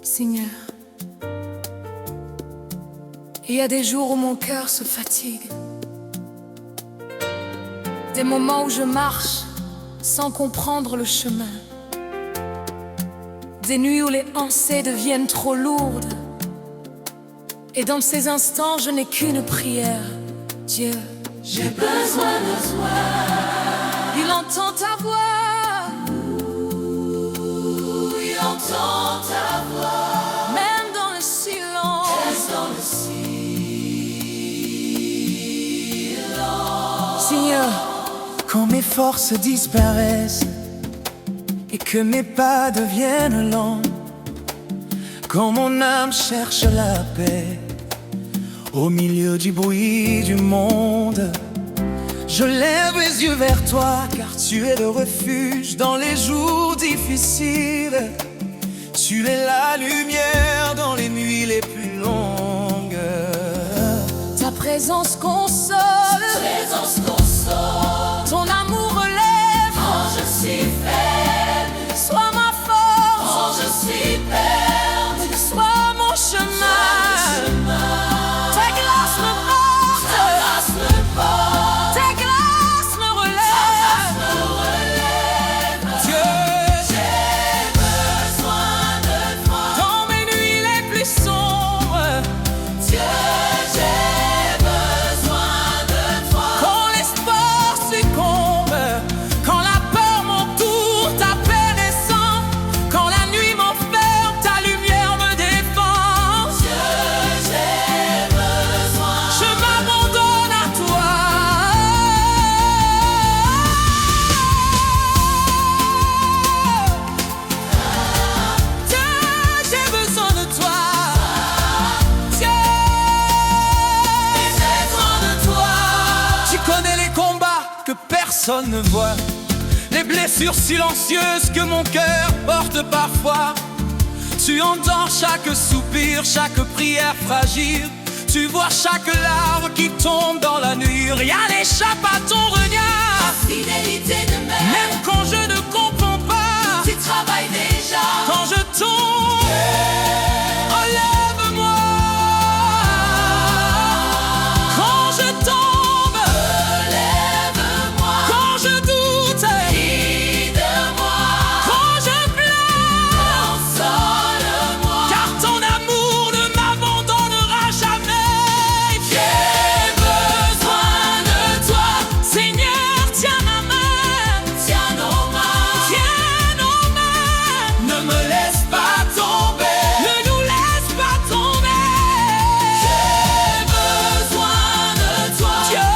Seigneur, il y a des jours où mon cœur se fatigue, des moments où je marche sans comprendre le chemin, des nuits où les pensées deviennent trop lourdes. Et dans ces instants, je n'ai qu'une prière. Dieu, j'ai besoin de toi. il entend ta voix. Il entend ta voix. Même dans le silence. Reste dans le silence. Seigneur, quand mes forces disparaissent et que mes pas deviennent lents, quand mon âme cherche la paix au milieu du bruit du monde, je lève les yeux vers toi, car tu es le refuge dans les jours difficiles. Tu es la lumière dans les nuits les plus longues. ta présence console. Ta présence console. Ton amour relève. Quand je suis faible. Sois ma force. Quand je suis perdue. Sois mon chemin. Ta grâce me porte. Ta grâce me porte. Ta grâce me relève. Me relève. Dieu, J'ai besoin de toi. Dans mes nuits les plus sombres, Dieu, j'ai besoin de toi. quand l'espoir succombe, quand la peur m'entoure, ta paix descend. Quand la nuit m'enferme, ta lumière me défend. Dieu, j'ai besoin. Je m'abandonne à toi. Dieu, j'ai besoin de toi. Dieu, J'ai besoin de toi. tu connais les combats que personne ne voit, les blessures silencieuses que mon cœur porte parfois. Tu entends chaque soupir, chaque prière fragile. Tu vois chaque larme qui tombe dans la nuit. Rien n'échappe à ton regard. Fidélité de mer. Même quand je ne comprends pas, Tu travailles déjà. quand je tombe, relève-moi. Quand je tombe, Lève-moi. quand je doute, Guide-moi. quand je pleure, Console-moi. car ton amour ne m'abandonnera jamais. J'ai besoin de toi. Seigneur, tiens ma main, Tiens nos mains. tiens nos mains. Ne me laisse pas tomber. Ne nous laisse pas tomber. J'ai besoin de toi. Dieu,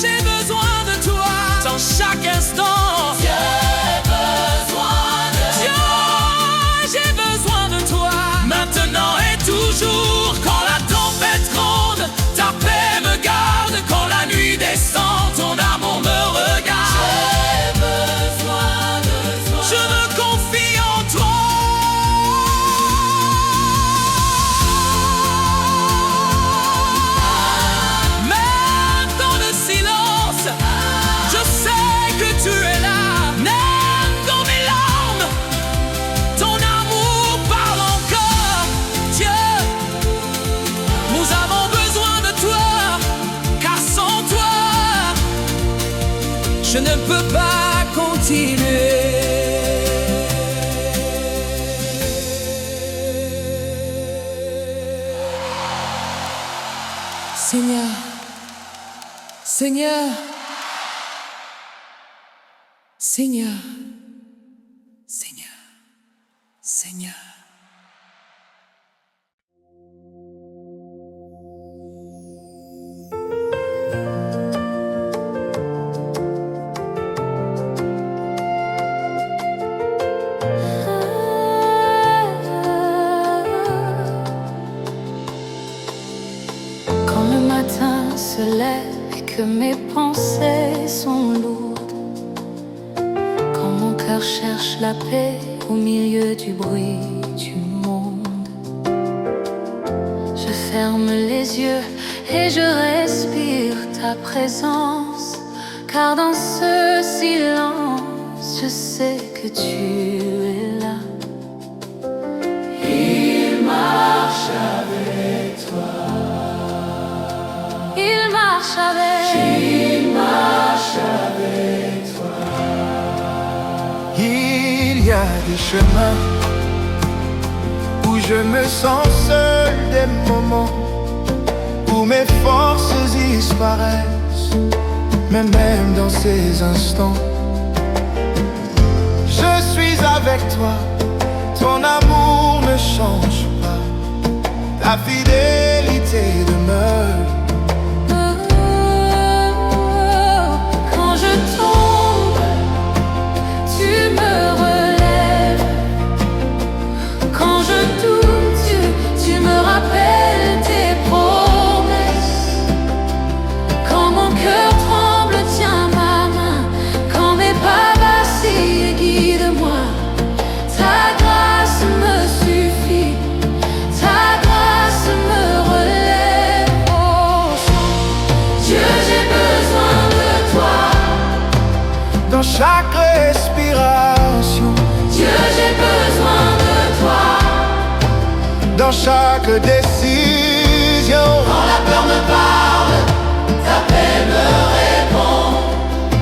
j'ai besoin de toi dans chaque instant. J'ai besoin de Dieu, j'ai besoin de toi maintenant et toujours. Quand la tempête gronde, ta paix me garde. Quand la nuit descend, ton amour me regarde. J'ai besoin de toi. Je me confie en toi. Même dans le silence, je sais que tu es là. Même dans mes larmes, ton amour parle encore. Dieu, nous avons besoin de toi, car sans toi, je ne peux pas continuer. Seigneur, Seigneur, Seigneur, Seigneur, Seigneur. Quand le matin se lève et que mes pensées sont lourdes, quand mon cœur cherche la paix au milieu du bruit du monde, je ferme les yeux et je respire ta présence, car dans ce silence, je sais que tu es là. Il y a des chemins où je me sens seul, des moments où mes forces disparaissent. Mais même dans ces instants, je suis avec toi. Ton amour ne change pas, ta fidélité demeure. Quand je tombe, tu me relèves. Quand je doute, tu me rappelles tes promesses. Quand mon cœur tremble, tiens ma main. Quand mes pas vacillent, guide-moi. Ta grâce me suffit, ta grâce me relève. Oh, Dieu, j'ai besoin de toi. Dans chaque respiration, Dieu, j'ai besoin de toi. dans chaque décision. Quand la peur me parle, ta paix me répond.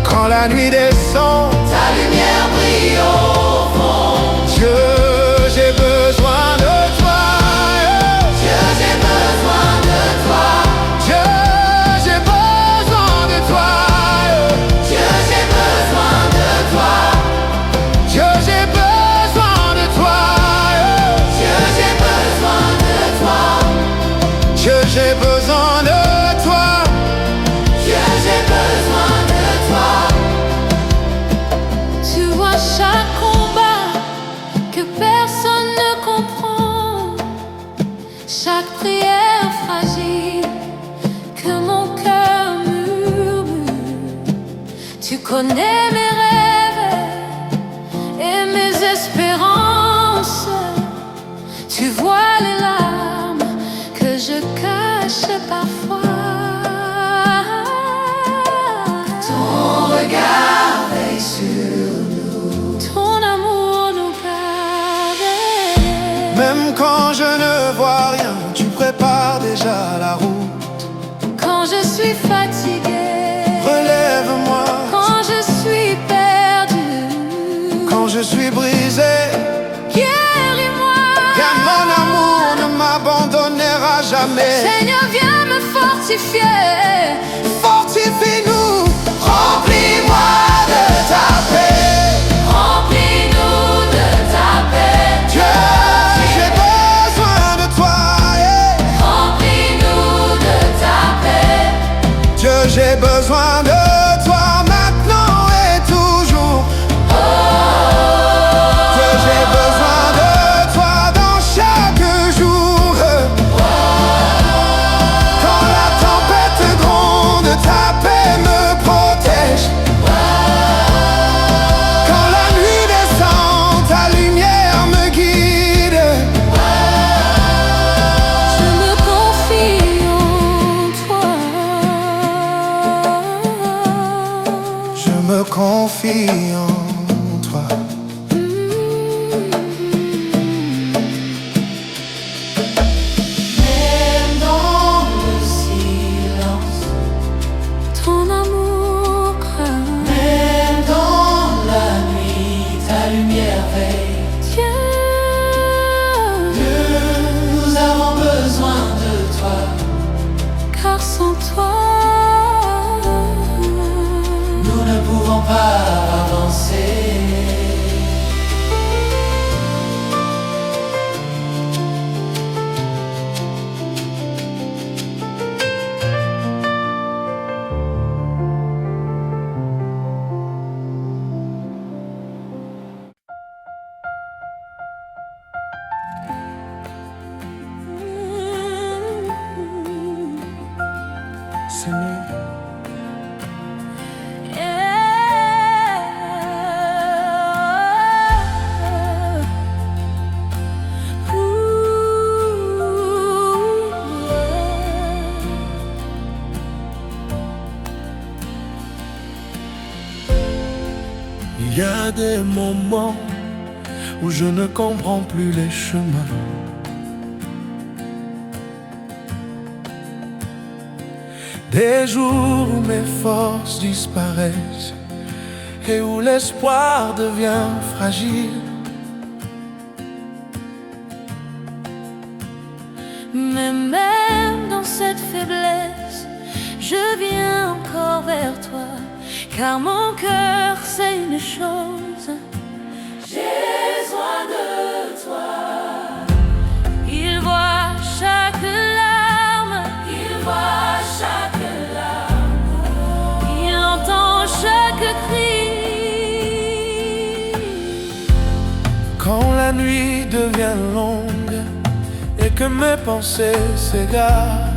Quand la nuit descend, Ta lumière brille au fond. Dieu, j'ai besoin de toi. Dieu, j'ai besoin de toi. Dieu, j'ai besoin de toi. Dieu, j'ai besoin de toi. Dieu, j'ai besoin de toi. Dieu, j'ai besoin de toi. Dieu, j'ai besoin de toi. Dieu, j'ai besoin de toi. Tu vois chaque combat que personne ne comprend, chaque prière fragile que mon cœur murmure. Tu connais mes rêves et mes espérances. Tu vois les larmes que je cache parfois. Ton regard veille sur Ton amour nous garde. Même quand je ne vois rien, tu prépares déjà la route. Quand je suis fatiguée, Relève-moi quand je suis perdue, quand je suis brisé. guéris-moi. Car mon amour ne m'abandonnera jamais. Seigneur, viens me fortifier. Fortifie-nous, remplis-moi de ta paix. Remplis-nous de ta paix. Dieu, j'ai besoin de toi. Remplis-nous de ta paix. Dieu, j'ai besoin de toi maintenant et toujours. Dieu, j'ai besoin de toi dans chaque jour. Quand la tempête gronde, ta paix me protège. Quand la nuit descend, ta lumière me guide. Je me confie en toi. Je me confie en toi. même dans le silence, Ton amour craint. même dans la nuit, ta lumière veille. Dieu, Nous avons besoin de toi. car sans toi, Nous ne pouvons pas avancer. Seigneur, il y a des moments où je ne comprends plus les chemins. Des jours où mes forces disparaissent et où l'espoir devient fragile. cette faiblesse, je viens encore vers toi, car mon cœur sait une chose: j'ai besoin de toi. Il voit chaque larme, il voit chaque larme, il entend chaque cri. Quand la nuit devient longue et que mes pensées s'égarent,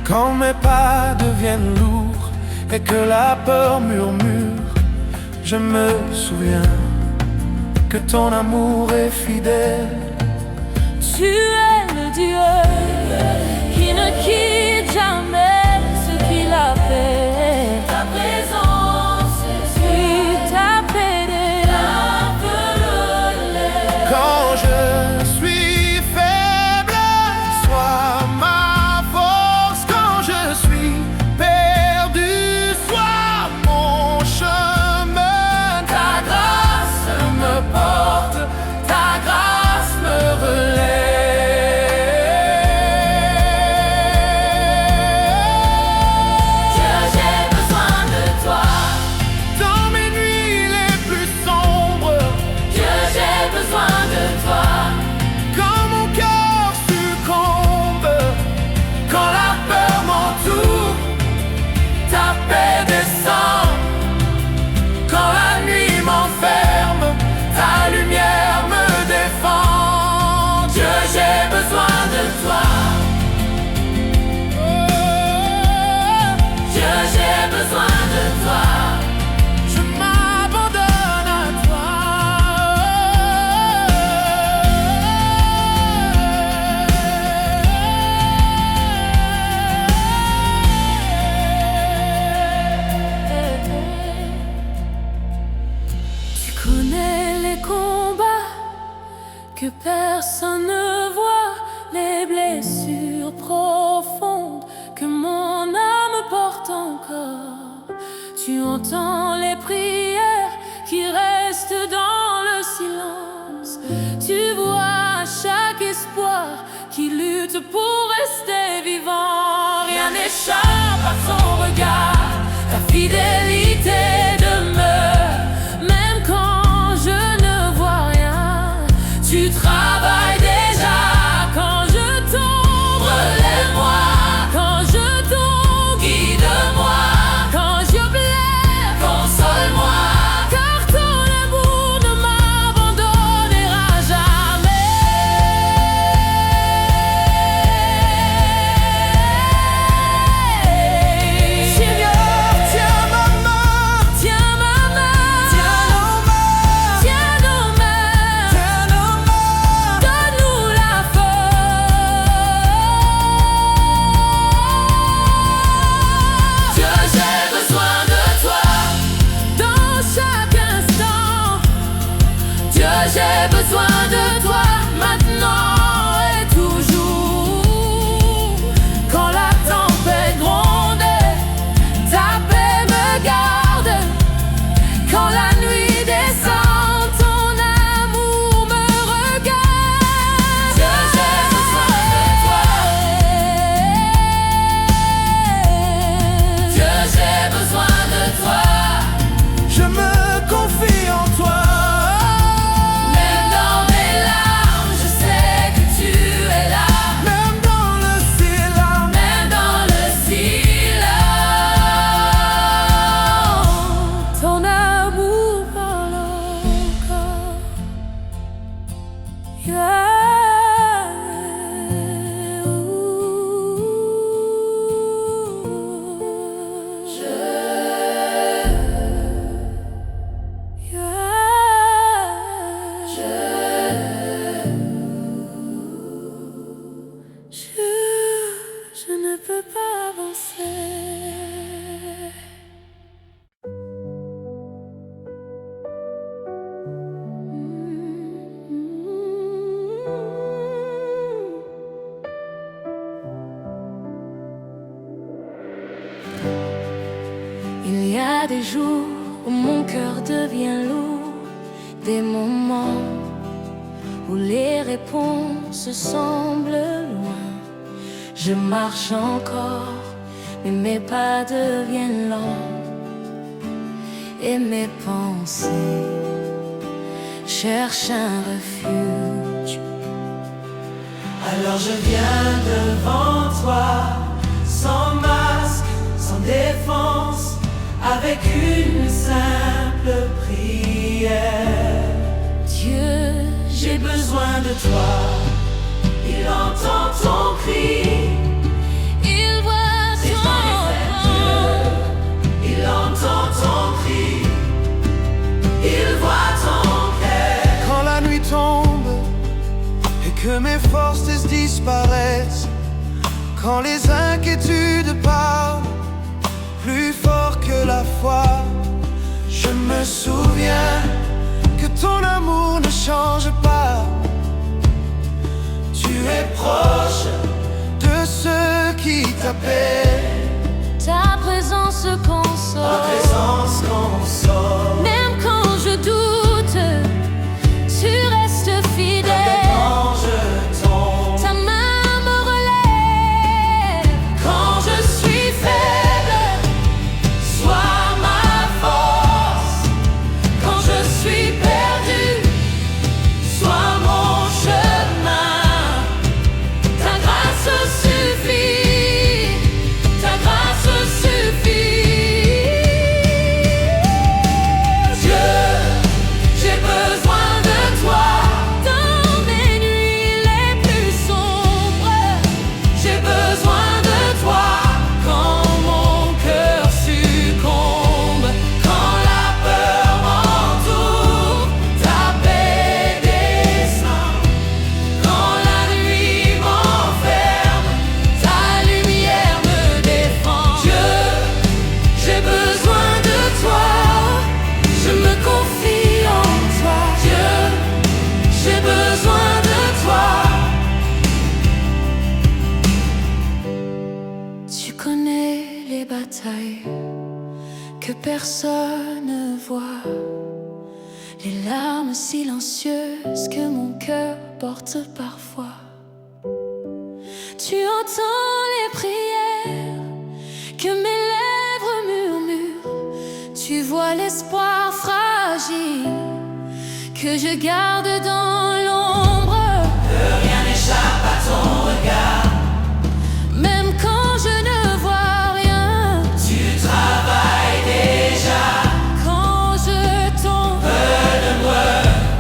quand mes pas deviennent lourds et que la peur murmure, je me souviens que ton amour est fidèle. Tu es le Dieu qui ne quitte jamais ce qu'il a fait. Ta présence, puis ta paix, un peu le lait. Quand je suis faible, sois ma force. Quand je suis perdu, sois mon chemin. Ta grâce me porte, ta grâce me relève. Que personne ne voit, les blessures profondes que mon âme porte encore. Tu entends les prières qui restent dans le silence. Tu vois chaque espoir qui lutte pour rester vivant. Rien n'échappe à son regard, ta fidélité demeure, même quand je ne vois rien. Tu travailles déjà. Quand je tombe, relève-moi. Quand je tombe, guide-moi. Quand je pleure, console-moi. Car ton amour ne m'abandonnera jamais. Seigneur, tiens ma main, tiens ma main, tiens nos mains, tiens nos mains, tiens nos mains. Donne-nous la force. Dieu, j'ai besoin de toi dans chaque instant. Dieu, j'ai besoin de toi maintenant et toujours. Quand la tempête gronde, ta paix me garde. Quand la nuit descend, ton amour me regarde. Dieu, j'ai besoin de toi. Dieu, j'ai besoin de toi. Je me confie en toi. Même dans mes larmes, je sais que tu es là. Même dans le silence, Même dans le silence, ton amour parle encore. Je ne peux pas avancer. Il y a des jours où mon cœur devient lourd, des moments où les réponses semblent loin. Je marche encore, mais mes pas deviennent lents, et mes pensées cherchent un refuge. Alors je viens devant toi, sans masque, sans défense, avec une simple prière. Dieu, J'ai besoin de toi, il entend ton cri. il voit ton Il entend ton cri, il voit ton cœur. Quand la nuit tombe et que mes forces disparaissent, quand les inquiétudes parlent plus fort que la foi, je me souviens que ton amour ne change pas. Tu es proche de ceux qui t'appellent. Ta présence console. Ta présence console. Même quand je doute, tu restes fidèle. Quand je tombe, Ta main me relève. quand je suis faible, sois ma force. Quand je suis perdu, sois mon chemin. Ta grâce suffit, ta grâce suffit. Dieu, j'ai besoin de toi. Dans mes nuits les plus sombres, J'ai besoin de toi. Quand mon cœur succombe, quand la peur m'entoure, ta paix descend. Quand la nuit m'enferme, ta lumière me défend. Dieu, j'ai besoin de toi. Je me confie en toi. Dieu, j'ai besoin de toi. tu connais les batailles que personne ne voit, les larmes silencieuses que mon cœur porte parfois. Tu entends les prières que mes lèvres murmurent. Tu vois l'espoir fragile que je garde dans l'ombre. Rien n'échappe à ton regard. Même quand je ne vois rien, Tu travailles déjà. quand je tombe,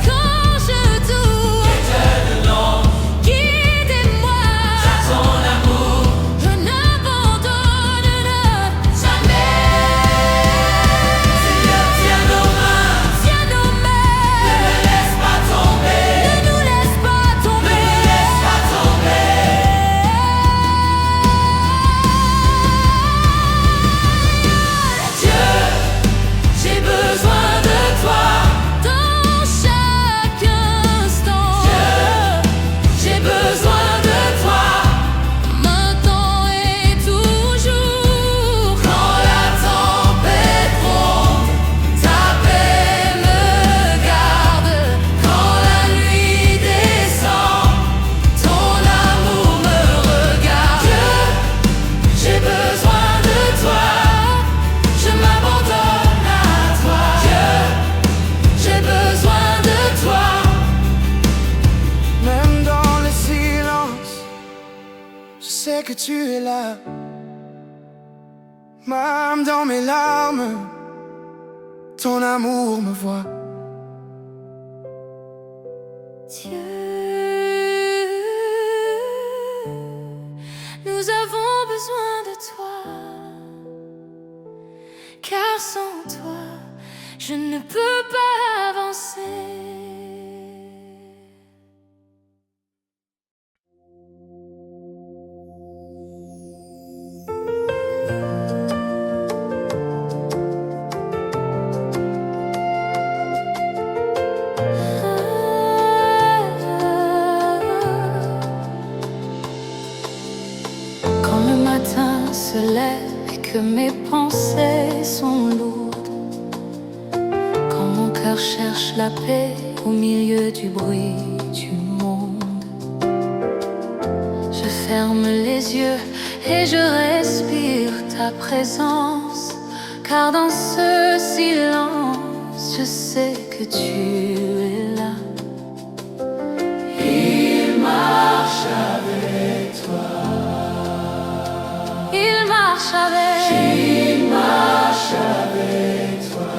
quand je doute, guidez-moi. Ton amour Je n'abandonne jamais. Seigneur, tiens nos mains. Tiens nos mains, Ne me laisse pas tomber. ne nous laisse pas tomber. Ne me laisse pas tomber. Dieu, j'ai besoin de toi. Dans chaque instant, J'ai besoin de toi. maintenant et toujours. Quand la tempête gronde, ta paix me garde. Quand la nuit descend, ton amour me regarde. Dieu, j'ai besoin de toi. Je m'abandonne à toi. Dieu, j'ai besoin de toi. Même dans le silence, je sais que tu es là. Même dans mes larmes, ton amour me voit. Dieu, nous avons besoin de toi, car sans toi, je ne peux pas avancer. Quand le matin se lève et que mes pensées sont lourdes, quand mon cœur cherche la paix au milieu du bruit du monde. Je ferme les yeux et je respire ta présence, car dans ce silence, je sais que tu es là. Il marche avec toi. Il marche avec. Il marche avec toi.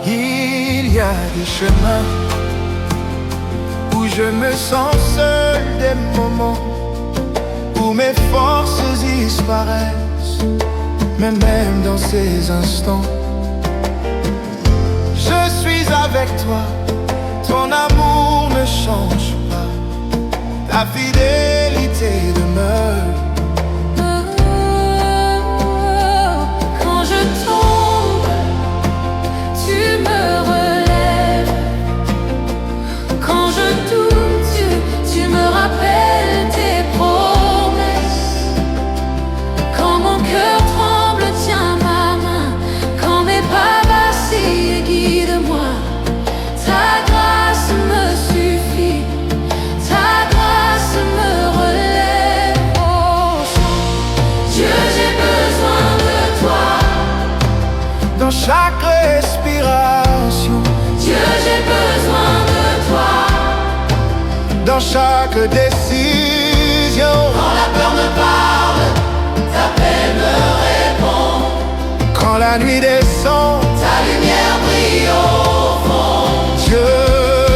Il y a des chemins où je me sens seul, des moments où mes forces disparaissent. Mais même dans ces instants, je suis avec toi. Ton amour ne change pas, ta fidélité demeure. Quand je tombe, tu me relèves. Quand je doute, tu me rappelles tes promesses. Quand mon cœur tremble, tiens ma main. Quand mes pas vacillent, guide-moi. Ta grâce me suffit, ta grâce me relève. Oh, Dieu, j'ai besoin de toi. Dans chaque respiration, Dieu, j'ai besoin de toi. dans chaque décision, Quand la peur me parle, ta paix me répond. quand la nuit descend, Ta lumière brille au fond. Dieu,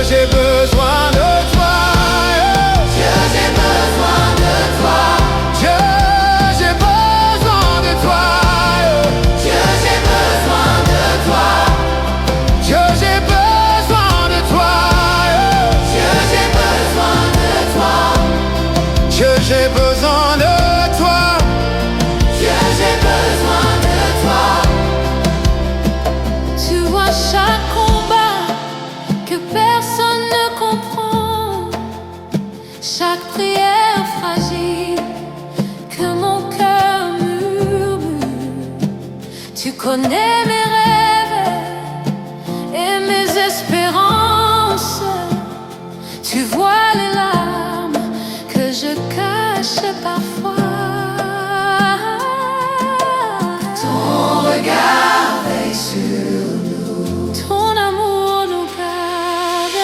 j'ai besoin de toi. Dieu, j'ai besoin de toi. Dieu, j'ai besoin de toi. Dieu, j'ai besoin de toi. Dieu, j'ai besoin de toi. Dieu, j'ai besoin de toi. Dieu, j'ai besoin de toi. Dieu, j'ai besoin de toi. Tu vois chaque combat que personne ne comprend, chaque prière fragile que mon cœur murmure. Tu connais mes rêves et mes espérances. Tu vois les larmes que je cache parfois. Ton regard veille sur nous. Ton amour nous garde.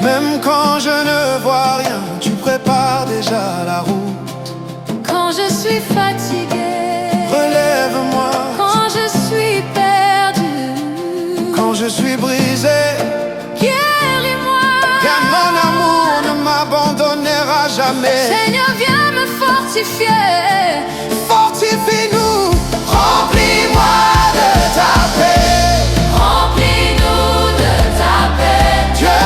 Même quand je ne vois rien, tu prépares déjà la route. Quand je suis fatiguée, Relève-moi quand je suis perdue, quand je suis brisé, guéris-moi. car mon amour ne m'abandonnera jamais. Seigneur, viens me fortifier. Fortifie-nous, Remplis-moi de ta paix. Remplis-nous de ta paix. Dieu,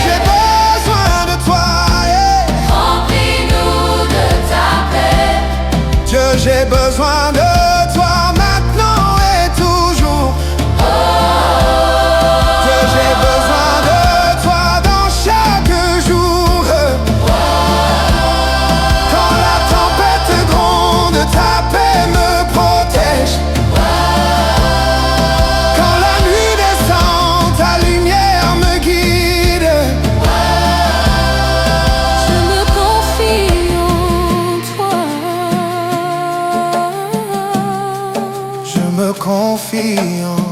j'ai besoin de toi. Remplis-nous de ta paix. Dieu, j'ai besoin de toi maintenant et toujours. Dieu, j'ai besoin de toi dans chaque jour. Quand la tempête gronde, ta paix me protège. Quand la nuit descend, ta lumière me guide. Je me confie en toi. Je me confie en